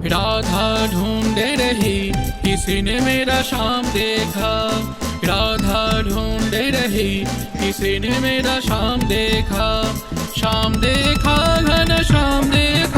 राधा ढूंढे रही, किसी ने मेरा शाम देखा। राधा ढूंढे रही, किसी ने मेरा शाम देखा। शाम देखा, घन शाम देखा।